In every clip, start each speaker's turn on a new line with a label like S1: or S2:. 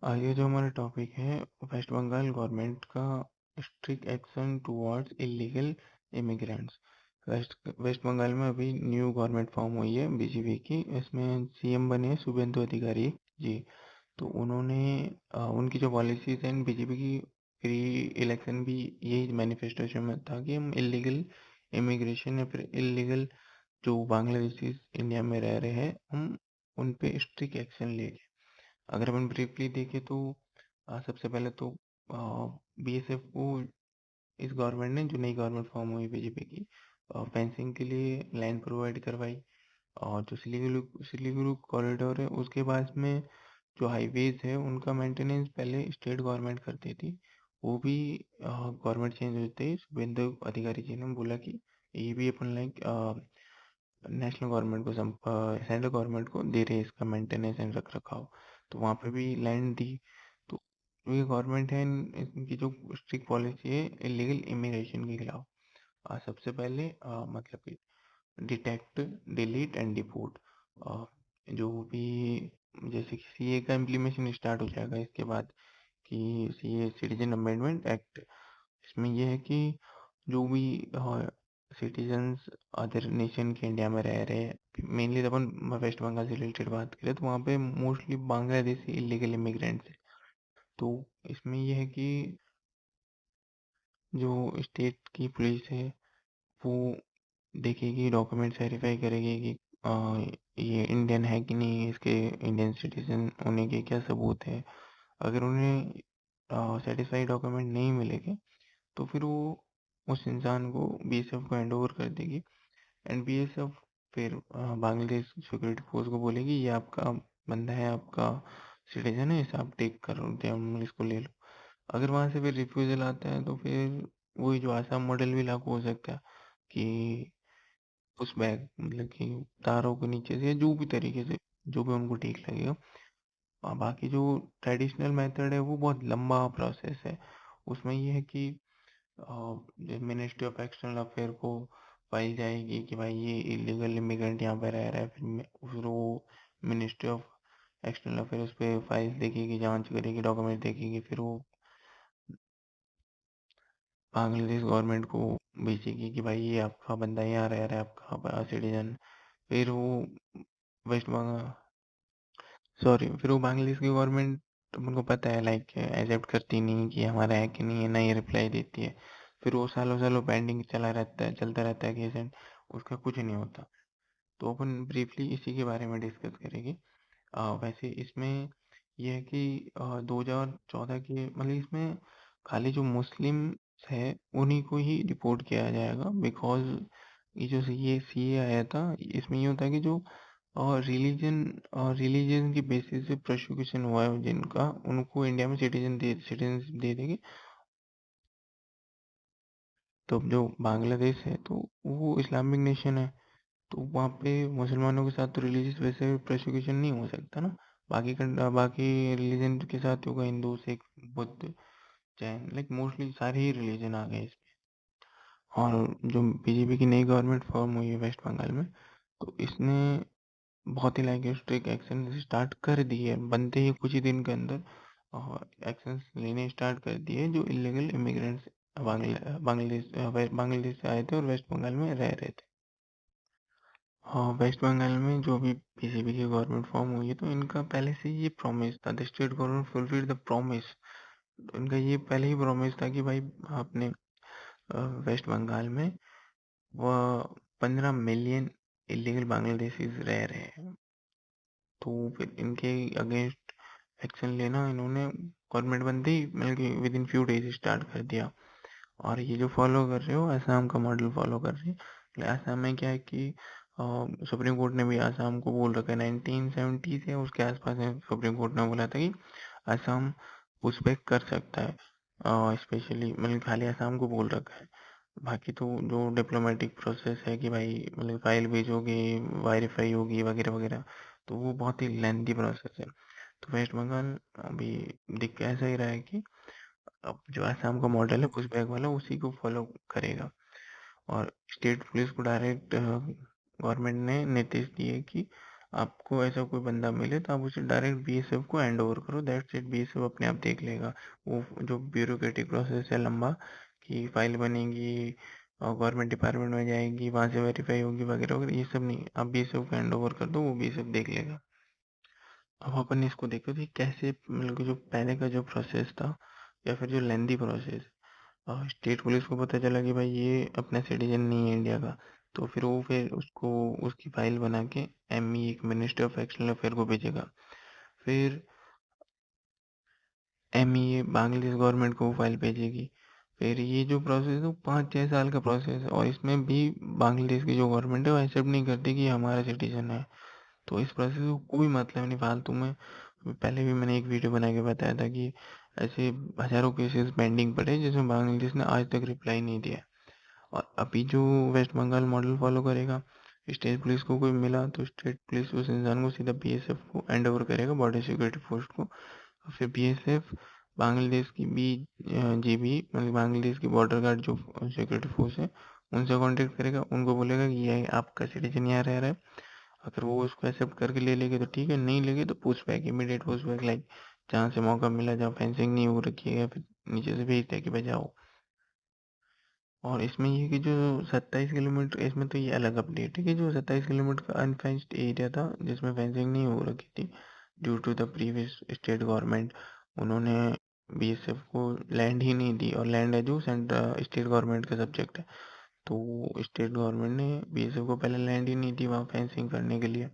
S1: ये जो हमारा टॉपिक है, वेस्ट बंगाल गवर्नमेंट का strict action towards illegal immigrants. West West Bengal में अभी न्यू गवर्नमेंट फॉर्म हुई है बीजेपी की। इसमें सीएम बने हैं शुभेंदु अधिकारी जी। तो उन्होंने उनकी जो पॉलिसीज हैं बीजेपी की, प्री इलेक्शन भी यही मैनिफेस्टोशन में था कि हम इलीगल इमिग्रेशन या फिर इलीगल जो बांग्लादेशी इंडिया में रह रहे हैं, हम उन पे स्ट्रिक्ट एक्शन लेंगे। अगर अपन ब्रीफली देखें तो सबसे पहले तो बीएसएफ को इस गवर्नमेंट ने, जो नई गवर्नमेंट फॉर्म हुई बीजेपी की, फेंसिंग के लिए लैंड प्रोवाइड करवाई। और जो सिलीगुड़ी सिलीगुड़ी कॉरिडोर है उसके पास में जो हाईवेज है उनका मेंटेनेंस पहले स्टेट गवर्नमेंट करती थी। वो भी गवर्नमेंट चेंज होते ही शुभेंदु अधिकारी जी ने बोला कि ये भी अपन लाइक नेशनल गवर्नमेंट को, सेंट्रल गवर्नमेंट को दे रहे हैं इसका मेंटेनेंस एंड रख रखाव। तो वहाँ पे भी लैंड दी। तो जो ये गवर्नमेंट है, इनकी जो स्ट्रिक्ट पॉलिसी है इलीगल इमिग्रेशन के खिलाफ, सबसे पहले मतलब कि डिटेक्ट, डिलीट एंड डिपोर्ट। जो भी, जैसे कि सीए का इम्प्लीमेशन स्टार्ट हो जाएगा इसके बाद, कि सीए सिटीजन अमेंडमेंट एक्ट। इसमें यह है कि जो भी सिटीजन्स अदर नेशन के इंडिया में रह रहे हैं, मेनली अपन वेस्ट बंगाल से रिलेटेड बात करें तो वहाँ पे मोस्टली बांग्लादेशी इलीगल इमिग्रेंट्स हैं। तो इसमें यह है कि जो स्टेट की पुलिस है वो देखेगी, डॉक्यूमेंट्स वेरीफाई करेगी कि ये इंडियन है कि नहीं, इसके इंडियन सिटीजन होने के क्या सबूत है। अगर उन्हें सेटिस्फाई डॉक्यूमेंट नहीं मिलेंगे तो फिर वो उस इंसान को बीएसएफ को हैंड ओवर कर देगी। एंड बीएसएफ फिर बांग्लादेश सिक्योरिटी फोर्स को बोलेगी ये आपका बंदा है, आपका सिटीजन है, इसे आप टेक करो, हम इसको ले लो। अगर वहां से फिर रिफ्यूजल आता है तो फिर वही जो आसाम मॉडल भी लागू हो सकता है कि उस बैग, मतलब कि तारों के नीचे से, जो भी तरीके से, जो भी उनको ठीक लगेगा। बाकी जो ट्रेडिशनल मेथड है वो बहुत लंबा प्रोसेस है। उसमें ये है कि मिनिस्ट्री ऑफ एक्सटर्नल अफेयर को फाइल जाएगी कि भाई ये इलीगल इमिग्रेंट यहाँ पे रह रहा है। फिर वो मिनिस्ट्री ऑफ एक्सटर्नल अफेयर उस पर फाइल देखेगी, जांच करेगी, डॉक्यूमेंट देखेगी, फिर वो बांग्लादेश गवर्नमेंट को भेजेगी कि भाई ये आपका बंदा यहाँ रह रहा है, आपका सिटीजन। फिर वो वेस्ट बंगाल, सॉरी, फिर वो बांग्लादेश की गवर्नमेंट, उनको पता है लाइक एक्सेप्ट करती नहीं कि हमारा है कि नहीं है, नहीं रिप्लाई देती है। फिर वो सालों सालों पेंडिंग चलता रहता है केस, एंड उसका कुछ नहीं होता। तो अपन ब्रीफली इसी के बारे में डिस्कस करेंगे। वैसे इसमें यह है कि 2014 के, मतलब इसमें खाली जो मुस्लिम है उन्हीं को ही रिपोर्ट किया जाएगा, बिकॉज ये जो सीए आया था, इसमें ये होता है कि जो और रिलीजन की बेसिस से प्रोसिक्यूशन हुआ है जिनका, उनको इंडिया में सिटीजनशिप दे देंगे। तो जो बांग्लादेश है तो वो इस्लामिक नेशन है, तो वहाँ पे मुसलमानों के साथ तो रिलीजियस वैसे प्रोसिक्यूशन नहीं हो सकता ना। बाकी रिलीजन के साथ होगा, हिंदू, सिख, बुद्ध, जैन, लाइक मोस्टली सारे ही रिलीजन आ गए इसमें। और जो बीजेपी की नई गवर्नमेंट फॉर्म हुई है वेस्ट बंगाल में, तो इसने बहुत ही लाइक स्ट्रिक्ट एक्शन स्टार्ट कर दी है, बनते ही कुछ ही दिन के अंदर एक्शन लेने स्टार्ट कर दिए जो इलीगल इमिग्रेंट्स बांग्लादेश से आए थे और वेस्ट बंगाल में रह रहे थे। हाँ, वेस्ट बंगाल में जो भी बीजेपी की गवर्नमेंट फॉर्म हुई है तो इनका पहले से ये प्रॉमिस था, the state government fulfil the promise. इनका ये पहले ही प्रॉमिस था कि भाई आपने वेस्ट बंगाल में वह 15 मिलियन इलीगल बांग्लादेशीज रह रहे हैं। तो फिर इनके अगेंस्ट एक्शन लेना इन्होंने गवर्नमेंट बनते ही, मतलब कि with in few days start कर दिया। और ये जो फॉलो कर रहे हो, असम का मॉडल फॉलो कर रहे हैं। असम में क्या है कि सुप्रीम कोर्ट ने भी असम को बोल रखा है, 1970 से उसके आसपास में सुप्रीम कोर्ट ने बोला था कि असम पुशबैक कर सकता है। स्पेशली मतलब खाली असम को बोल रखा है। बाकी तो जो डिप्लोमेटिक प्रोसेस है कि भाई मतलब फाइल भेजोगे, वेरीफाई होगी वगैरह वगैरह, तो वो बहुत ही लेंथी प्रोसेस है। तो वेस्ट बंगाल अभी दिख ऐसा ही रहा है कि अब जो आसाम का मॉडल है पुशबैक वाला उसी को फॉलो करेगा। और स्टेट पुलिस को डायरेक्ट गवर्नमेंट ने निर्देश दिए कि आपको ऐसा कोई बंदा मिले तो आप उसे डायरेक्ट बीएसएफ को हैंड ओवर करो, दैट्स इट, बीएसएफ अपने आप देख लेगा। वो जो ब्यूरोक्रेटिक प्रोसेस है लंबा, कि फाइल बनेगी और गवर्नमेंट डिपार्टमेंट में जाएगी, वहाँ से वेरीफाई होगी वगैरह वगैरह, ये सब नहीं, आप बीएसएफ को हैंड ओवर कर दो, वो बीएसएफ देख लेगा। अब अपन इसको देखो कि कैसे, मतलब कि जो पहले का जो प्रोसेस था या फिर जो लेंदी प्रोसेस, स्टेट पुलिस को पता चला कि भाई ये अपना सिटीजन नहीं है इंडिया का, तो फिर वो फिर उसको उसकी फाइल बना के एमई, एक मिनिस्ट्री ऑफ एक्सटर्नल अफेयर को भेजेगा। फिर एमईए बांग्लादेश गवर्नमेंट को वो फाइल भेजेगी। फिर ये जो प्रोसेस है वो 5-6 साल का प्रोसेस है, और इसमें भी बांग्लादेश की जो गवर्नमेंट है वो एक्सेप्ट नहीं करती कि ये हमारा सिटीजन है। तो इस प्रोसेस को कोई मतलब नहीं फालतू में। पहले भी मैंने एक वीडियो बना के बताया था कि ऐसे हजारों केसेस पेंडिंग पड़े जिसमें बांग्लादेश ने आज तक रिप्लाई नहीं दिया। और अभी जो वेस्ट बंगाल मॉडल फॉलो करेगा, स्टेट पुलिस को कोई मिला तो स्टेट पुलिस उस इंसान को सीधा बीएसएफ को हैंड ओवर करेगा, बॉर्डर सिक्योरिटी फोर्स को। और फिर बीएसएफ बांग्लादेश की भी जीबी, मतलब बांग्लादेश की बॉर्डर गार्ड जो सिक्योरिटी फोर्स है, उनसे कांटेक्ट करेगा, उनको बोलेगा कि ये आपका सिटीजन यहाँ रह रहा है। अगर वो उसको एक्सेप्ट करके ले लेंगे तो ठीक है, नहीं लेंगे तो push back, immediate push back, like जहाँ से मौका मिला, जहाँ फेंसिंग नहीं हो रखी है, फिर नीचे से भेज दिया कि भाई जाओ। और इसमें ये कि जो 27 किलोमीटर, इसमें तो ये अलग अपडेट है कि जो 27 किलोमीटर का अनफेंस्ड एरिया था जिसमें फेंसिंग नहीं हो रखी थी, due to the previous state government, उन्होंने बीएसएफ को लैंड ही नहीं दी, और लैंड है जो सेंट्रल स्टेट गवर्नमेंट का सब्जेक्ट है। तो स्टेट गवर्नमेंट ने बीएसएफ को पहले लैंड ही नहीं दी वहाँ फेंसिंग करने के लिए,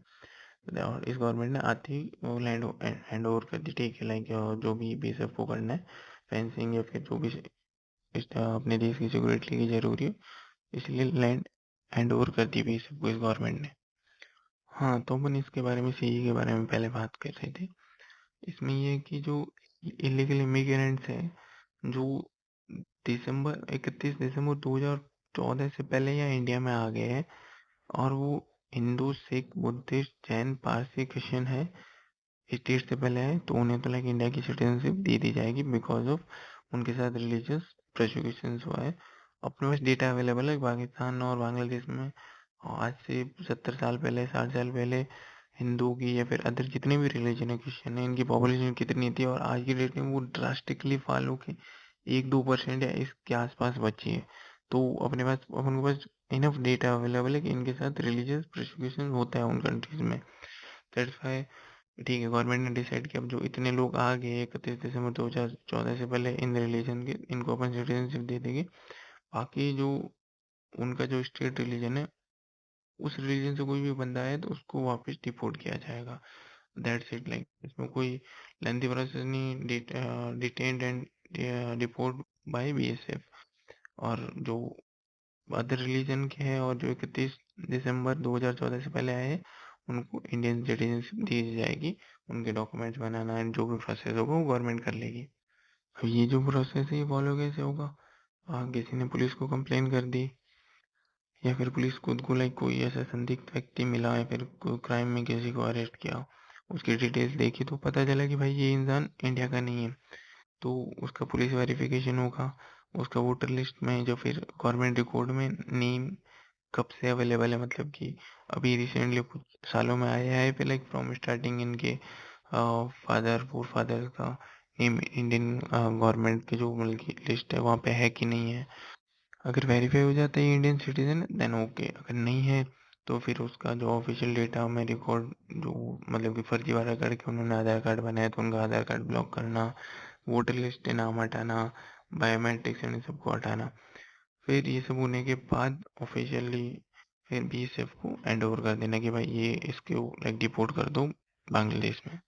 S1: और इस गवर्नमेंट ने आते ही वो लैंड हैंड ओवर कर दी, ठीक है, लाइक जो भी बीएसएफ को करना है, फेंसिंग या फिर जो भी अपने देश की सिक्योरिटी के लिए जरूरी है, इसलिए लैंड हैंड ओवर कर दी भी सबको इस गवर्नमेंट ने। हाँ, तो अपन इसके बारे में, सीई के बारे में पहले बात कर रहे थे। इसमें ये है कि जो इलीगल इमिग्रेंट्स हैं, जो 31 दिसंबर 2014 से पहले यहाँ इंडिया में आ गए हैं, और वो हिंदू, सिख, बुद्धिस्ट, जैन, पारसी, क्रिश्चियन है, स्टेट से पहले है, तो उन्हें तो लाइक इंडिया की सिटीजनशिप दे दी जाएगी बिकॉज ऑफ उनके साथ रिलीजियस प्रोसिक्यूशन हुआ है। अपने पास डेटा अवेलेबल है पाकिस्तान और बांग्लादेश में, आज से 70 साल पहले, 60 साल पहले हिंदू की या फिर अदर जितने भी रिलीजन है, क्रिश्चियन है, इनकी पॉपुलेशन कितनी थी, और आज की डेट में वो ड्रास्टिकली फॉल होके 1-2% या इसके आसपास बची है। तो अपने पास, अपन के पास इनफ डेटा अवेलेबल है कि इनके साथ रिलीजियस प्रोसिक्यूशन होता है उन कंट्रीज में। दैट्स वाई, ठीक है, गवर्नमेंट ने डिसाइड किया अब जो इतने लोग आ गए 31 दिसंबर 2014 से पहले इन रिलीजन के, इनको अपन सिटीजनशिप दे देंगे। बाकी जो उनका जो स्टेट रिलीजन है, उस रिलीजन से कोई भी बंदा है तो उसको वापस डिपोर्ट किया जाएगा। दैट्स इट, लाइक इसमें कोई लेंथी प्रोसेस नहीं, detained and deport by BSF. और जो अदर रिलीजन के हैं और जो 31 दिसंबर 2014 से पहले आए हैं, उनको इंडियन सिटीजनशिप दी जाएगी। उनके डॉक्यूमेंट्स बनाना एंड जो भी प्रोसेस होगा वो गवर्नमेंट कर लेगी। अब ये जो प्रोसेस है ये फॉलो कैसे होगा? किसी ने पुलिस को कंप्लेन कर दी, या फिर पुलिस खुद को लाइक कोई ऐसा संदिग्ध व्यक्ति मिला, या फिर कोई क्राइम में किसी को अरेस्ट किया, उसकी डिटेल्स देखी तो पता चला कि भाई ये इंसान इंडिया का नहीं है, तो उसका पुलिस वेरिफिकेशन होगा, उसका वोटर लिस्ट में जो फिर गवर्नमेंट रिकॉर्ड में नेम कब से अवेलेबल है, मतलब कि अभी रिसेंटली कुछ सालों में आया है, फिर लाइक फ्रॉम स्टार्टिंग इनके फादर फोर फादर का नेम इंडियन गवर्नमेंट की जो मतलब की लिस्ट है वहाँ पे है कि नहीं है। अगर वेरीफाई हो जाता है इंडियन सिटीजन देन ओके, अगर नहीं है तो फिर उसका जो ऑफिशियल डेटा में रिकॉर्ड, जो मतलब कि फर्जीवाड़ा करके उन्होंने आधार कार्ड बनाया तो उनका आधार कार्ड ब्लॉक करना, वोटर लिस्ट से नाम हटाना, बायोमेट्रिक्स इन सबको हटाना। फिर ये सब होने के बाद ऑफिशियली फिर बीएसएफ को हैंड ओवर कर देना कि भाई ये इसको लाइक डिपोर्ट कर दो बांग्लादेश में।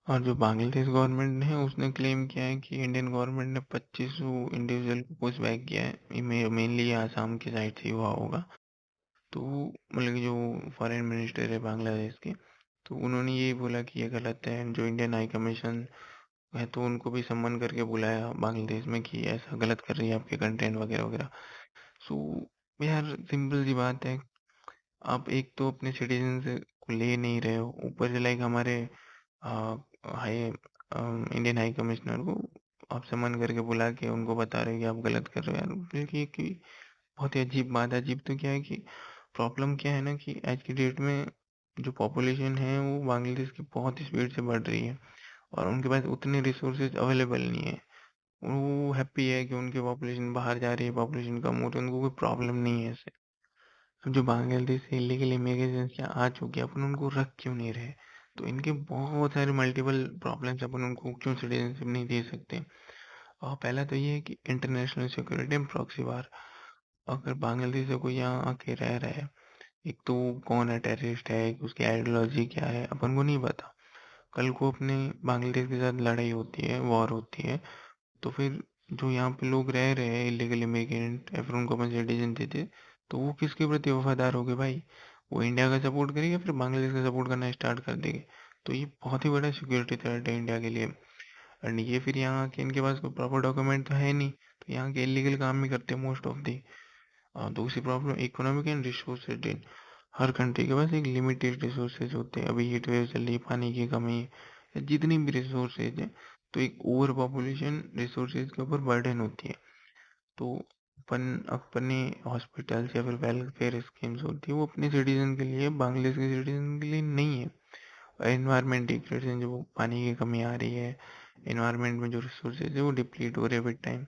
S1: और जो बांग्लादेश गवर्नमेंट है उसने क्लेम किया है कि इंडियन गवर्नमेंट ने 2500 इंडिविजुअल को पुश बैक किया है, मेनली आसाम की साइड से ही हुआ होगा। तो मतलब कि जो फॉरेन मिनिस्टर है बांग्लादेश के, तो उन्होंने यही बोला कि ये गलत है, जो इंडियन हाई कमीशन है तो उनको भी सम्मन करके बुलाया बांग्लादेश में कि ऐसा गलत कर रही है आपके कंटेंट वगैरह वगैरह। सो यार सिंपल सी बात है, आप एक तो अपने सिटीजन से को ले नहीं रहे हो, ऊपर से लाइक हमारे हाई इंडियन हाई कमिश्नर को आप समन करके बुला के उनको बता रहे हो कि आप गलत कर रहे हो यार, बल्कि कि बहुत ही अजीब बात है। अजीब तो क्या है कि प्रॉब्लम क्या है ना कि आज की डेट में जो पॉपुलेशन है वो बांग्लादेश की बहुत स्पीड से बढ़ रही है और उनके पास उतने रिसोर्सेज अवेलेबल नहीं है। वो हैप्पी है कि उनकी पॉपुलेशन बाहर जा रही है, पॉपुलेशन कम हो रही है, उनको कोई प्रॉब्लम नहीं है इससे। अब जो बांग्लादेश से इलीगल इमिग्रेशन आ चुके हैं, अपन उनको रख क्यों नहीं रहे? तो इनके बहुत सारे मल्टीपल प्रॉब्लम्स, अपन उनको क्यों सिटीजनशिप नहीं दे सकते? और पहला तो ये है कि इंटरनेशनल सिक्योरिटी एंड प्रॉक्सी वार। अगर बांग्लादेश से कोई यहाँ आके रह रहा है, एक तो कौन है, टेररिस्ट है, उसकी आइडियोलॉजी क्या है, अपन को नहीं पता। कल को अपने बांग्लादेश के साथ लड़ाई होती है, वॉर होती है, तो फिर जो यहाँ पे लोग रह रहे हैं इलीगल इमिग्रेंट, या फिर उनको अपन सिटीजन देते, तो वो किसके प्रति वफादार हो गए भाई? वो इंडिया का सपोर्ट करेगा, फिर बांग्लादेश का सपोर्ट करना स्टार्ट कर देंगे। तो ये बहुत ही बड़ा सिक्योरिटी थ्रेट है इंडिया के लिए। एंड ये फिर यहाँ के इनके पास कोई प्रॉपर डॉक्यूमेंट तो है नहीं, तो यहाँ के इलीगल काम भी करते हैं मोस्ट ऑफ दी। दूसरी प्रॉब्लम इकोनॉमिक एंड रिसोर्सेज। हर कंट्री के पास एक लिमिटेड रिसोर्सेज होते हैं। अभी हीट वेव चल रही है, पानी की कमी है, जितनी भी रिसोर्सेज है, तो एक ओवर पॉपुलेशन रिसोर्सेज के ऊपर बर्डन होती है। तो अपन अपने हॉस्पिटल्स या फिर वेलफेयर स्कीम्स होती है, वो अपने सिटीजन के लिए, बांग्लादेश के सिटीजन के लिए नहीं है। एनवायरमेंट डिग्रेडेशन, जो पानी की कमी आ रही है, एनवायरमेंट में जो रिसोर्सेज है वो डिप्लीट हो रहे हैं विद टाइम,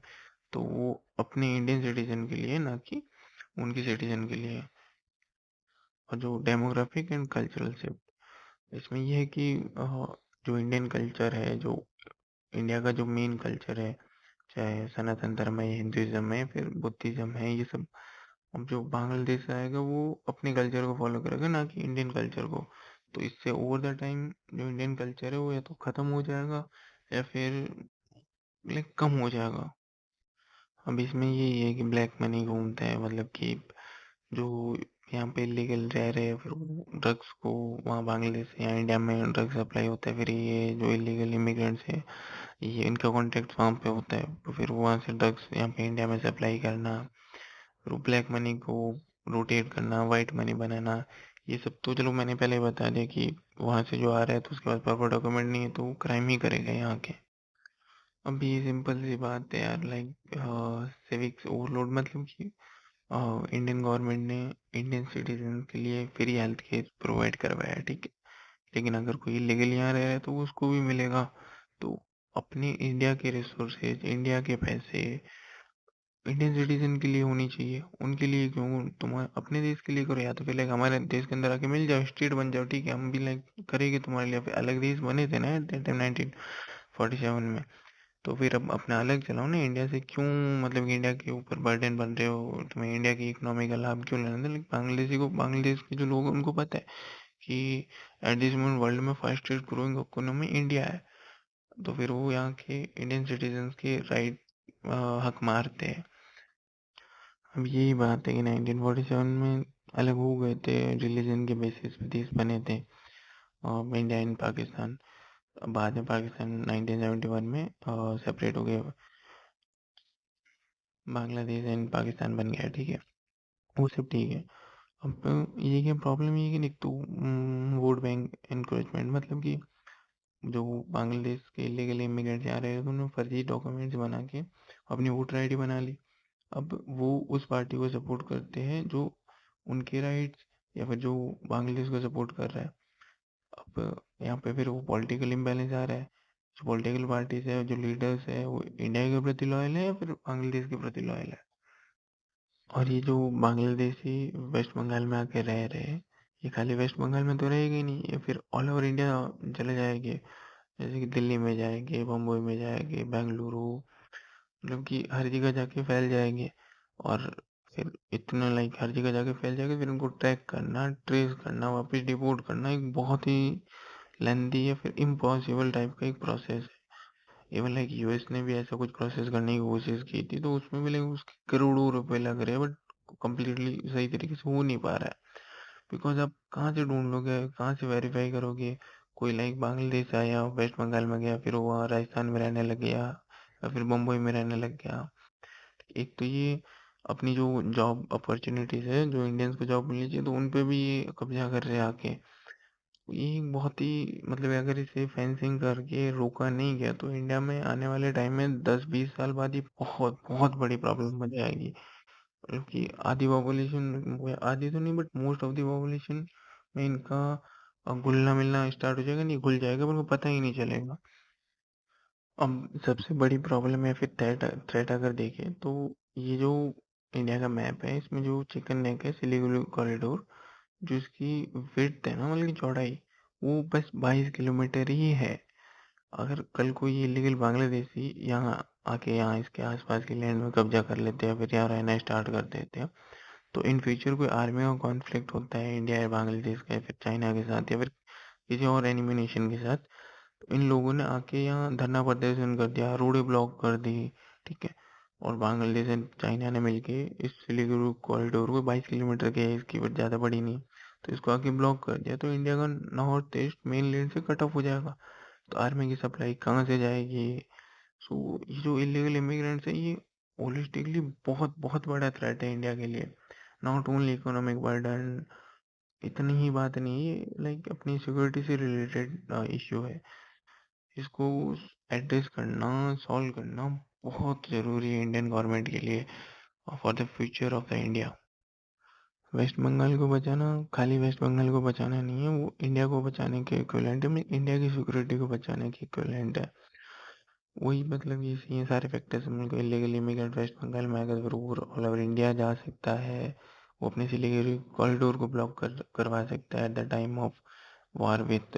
S1: तो वो अपने इंडियन सिटीजन के लिए, ना कि उनकी सिटीजन के लिए। और जो डेमोग्राफिक एंड कल्चरल शिफ्ट, इसमें ये है कि जो इंडियन कल्चर है, जो इंडिया का जो मेन कल्चर है, चाहे सनातन धर्म है, हिंदुइज्म है, फिर बुद्धिज्म है, ये सब, अब जो बांग्लादेश से आएगा वो अपने कल्चर को फॉलो करेगा, ना कि इंडियन कल्चर को। तो इससे ओवर द टाइम जो इंडियन कल्चर है वो या तो खत्म हो जाएगा, या फिर लाइक कम हो जाएगा। अब इसमें यही है कि ब्लैक मनी घूमता है, मतलब कि जो यहाँ पे इलीगल रह रहे हैं, फिर वो ड्रग्स को वहाँ बांग्लादेश से यहाँ इंडिया में ड्रग्स सप्लाई होता है, फिर ये जो इलीगल इमिग्रेंट्स है, ये इनका कॉन्टेक्ट वहाँ पे होता है, तो फिर वहाँ से ड्रग्स यहाँ पे इंडिया में सप्लाई करना, फिर वो ब्लैक मनी को रोटेट करना, वाइट मनी बनाना, ये सब तो चलो मैंने पहले ही बता दिया कि वहाँ से जो आ रहा है तो उसके पास प्रॉपर डॉक्यूमेंट नहीं है, तो वो क्राइम ही करेगा यहाँ के। अब ये सिंपल सी बात है यार, लाइक सिविक्स ओवरलोड, मतलब कि इंडियन गवर्नमेंट ने इंडियन सिटीजन के लिए फ्री हेल्थ केयर प्रोवाइड करवाया है, ठीक है, लेकिन अगर कोई इलीगल यहाँ रह रहा है तो उसको भी मिलेगा। तो अपने इंडिया के रिसोर्सेज, इंडिया के पैसे इंडियन सिटीजन के लिए होनी चाहिए, उनके लिए क्यों? तुम अपने देश के लिए करो, या तो फिर लाइक हमारे देश के अंदर आके मिल जाओ, स्टेट बन जाओ, ठीक है, हम भी लाइक करेंगे तुम्हारे लिए। फिर अलग देश बने थे ना एट दैट टाइम 1947 में, तो फिर अब अपना अलग चलाओ ना इंडिया से, क्यों? मतलब कि इंडिया के ऊपर बर्डन बन रहे हो, तुम्हें इंडिया की इकोनॉमी का लाभ क्यों लेना था? बांग्लादेशी को, बांग्लादेश के जो लोग हैं उनको पता है कि एट दिस मोमेंट वर्ल्ड में फास्टेस्ट ग्रोइंग इकोनॉमी इंडिया है, तो फिर वो यहाँ के इंडियन सिटीजन के राइट हक मारते हैं। अब यही बात है कि 1947 में अलग हो गए थे, रिलीजन के बेसिस पे देश बने थे, इंडिया एंड पाकिस्तान। बाद में पाकिस्तान 1971 में सेपरेट हो गए, बांग्लादेश एंड पाकिस्तान बन गया, ठीक है, वो सब ठीक है। अब ये क्या प्रॉब्लम, ये है कि एक तो वोट बैंक इंक्रोचमेंट, मतलब कि जो बांग्लादेश के इलीगल इमिग्रेंट्स आ रहे हैं, तो उन्होंने फर्जी डॉक्यूमेंट्स बना के अपनी वोटर आईडी बना ली। अब वो उस पार्टी को सपोर्ट करते हैं जो उनके राइट्स, या फिर जो बांग्लादेश को सपोर्ट कर रहा है। अब यहाँ पे फिर वो पॉलिटिकल इम्बैलेंस आ रहा है, जो पॉलिटिकल पार्टीज है, जो लीडर्स है, वो इंडिया के प्रति लॉयल है या फिर बांग्लादेश के प्रति लॉयल है। और ये जो बांग्लादेशी वेस्ट बंगाल में आके रह रहे हैं, ये खाली वेस्ट बंगाल में तो रहेगा ही नहीं, ये फिर ऑल ओवर इंडिया चले जाएंगे, जैसे कि दिल्ली में जाएंगे, बम्बई में जाएंगे, बेंगलुरु, मतलब कि हर जगह जाके फैल जाएंगे। और फिर इतना लाइक हर जगह जाके फैल जाएंगे, फिर उनको ट्रैक करना, ट्रेस करना, वापस डिपोर्ट करना, एक बहुत ही लेंदी या फिर इम्पॉसिबल टाइप का एक प्रोसेस है। इवन लाइक यूएस ने भी ऐसा कुछ प्रोसेस करने की कोशिश की थी, तो उसमें भी लाइक उसके करोड़ों रुपए लग रहे हैं, बट कम्प्लीटली सही तरीके से हो नहीं पा रहा है। बिकॉज आप कहाँ से ढूंढ लोगे, कहाँ से वेरीफाई करोगे? कोई लाइक बांग्लादेश आया, वेस्ट बंगाल में गया, फिर वो वहाँ राजस्थान में रहने लग गया, या फिर मुंबई में रहने लग गया। एक तो ये अपनी जो जॉब अपॉर्चुनिटीज है, जो इंडियंस को जॉब मिलनी चाहिए, तो उन पे भी ये कब्जा कर रहे हैं आके। ये बहुत ही, मतलब अगर इसे फेंसिंग करके रोका नहीं गया, तो इंडिया में आने वाले टाइम में 10-20 साल बाद ये बहुत बहुत बड़ी प्रॉब्लम बन जाएगी। मतलब कि आधी पॉपुलेशन, आधी तो नहीं but most of the population में इनका और घुलना मिलना स्टार्ट हो जाएगा, नहीं घुल जाएगा पर उनको पता ही नहीं चलेगा। अब सबसे बड़ी प्रॉब्लम है फिर थ्रेट थ्रेट अगर देखें तो ये जो इंडिया का मैप है इसमें जो चिकन नेक है सिलीगुड़ी कॉरिडोर, जो इसकी विड्थ है ना मतलब की चौड़ाई, वो बस 22 किलोमीटर ही है। अगर कल कोई इलीगल बांग्लादेशी यहाँ आके यहाँ इसके आसपास की लैंड में कब्जा कर लेते हैं फिर यहाँ रहना स्टार्ट कर देते हैं, तो इन फ्यूचर कोई आर्मी का कॉन्फ्लिक्ट होता है इंडिया या बांग्लादेश का या फिर चाइना के साथ या फिर किसी और एनिमी नेशन के साथ, तो इन लोगों ने आके यहाँ धरना प्रदर्शन कर दिया, रोडें ब्लॉक कर दी, ठीक है। और बांग्लादेश एंड चाइना ने मिलके इस सिलीगुड़ी कॉरिडोर को 22 किलोमीटर के है, इसकी ज़्यादा बड़ी नहीं, तो इसको आके ब्लॉक कर दिया, तो इंडिया का नॉर्थ ईस्ट मेन लैंड से कट ऑफ हो जाएगा। तो आर्मी की सप्लाई कहाँ से जाएगी? सो ये जो इलीगल इमिग्रेंट्स है ये होलिस्टिकली बहुत बहुत बड़ा थ्रेट है इंडिया के लिए। नॉट ओनली इकोनॉमिक बर्डन, इतनी ही बात नहीं है, लाइक अपनी सिक्योरिटी से रिलेटेड इश्यू है। इसको एड्रेस करना, सॉल्व करना बहुत ज़रूरी है इंडियन गवर्नमेंट के लिए for the future of the India. West Bengal को बचाना खाली वेस्ट बंगाल को बचाना नहीं है, वो इंडिया को बचाने के इक्विवेलेंट है, इंडिया की सिक्योरिटी को बचाने के इक्विवेलेंट है। वही मतलब ये सारे फैक्टर्स मिलकर इलीगल इमिग्रेंट वेस्ट बंगाल में अगर वो ऑल ओवर इंडिया जा सकता है, वो अपने से इलीगल कॉरिडोर को ब्लॉक करवा सकता है at the time of war with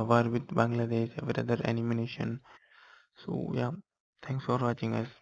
S1: war with Bangladesh या फिर अदर एनिमी नेशन। सो या, थैंक्स फॉर वॉचिंग अस।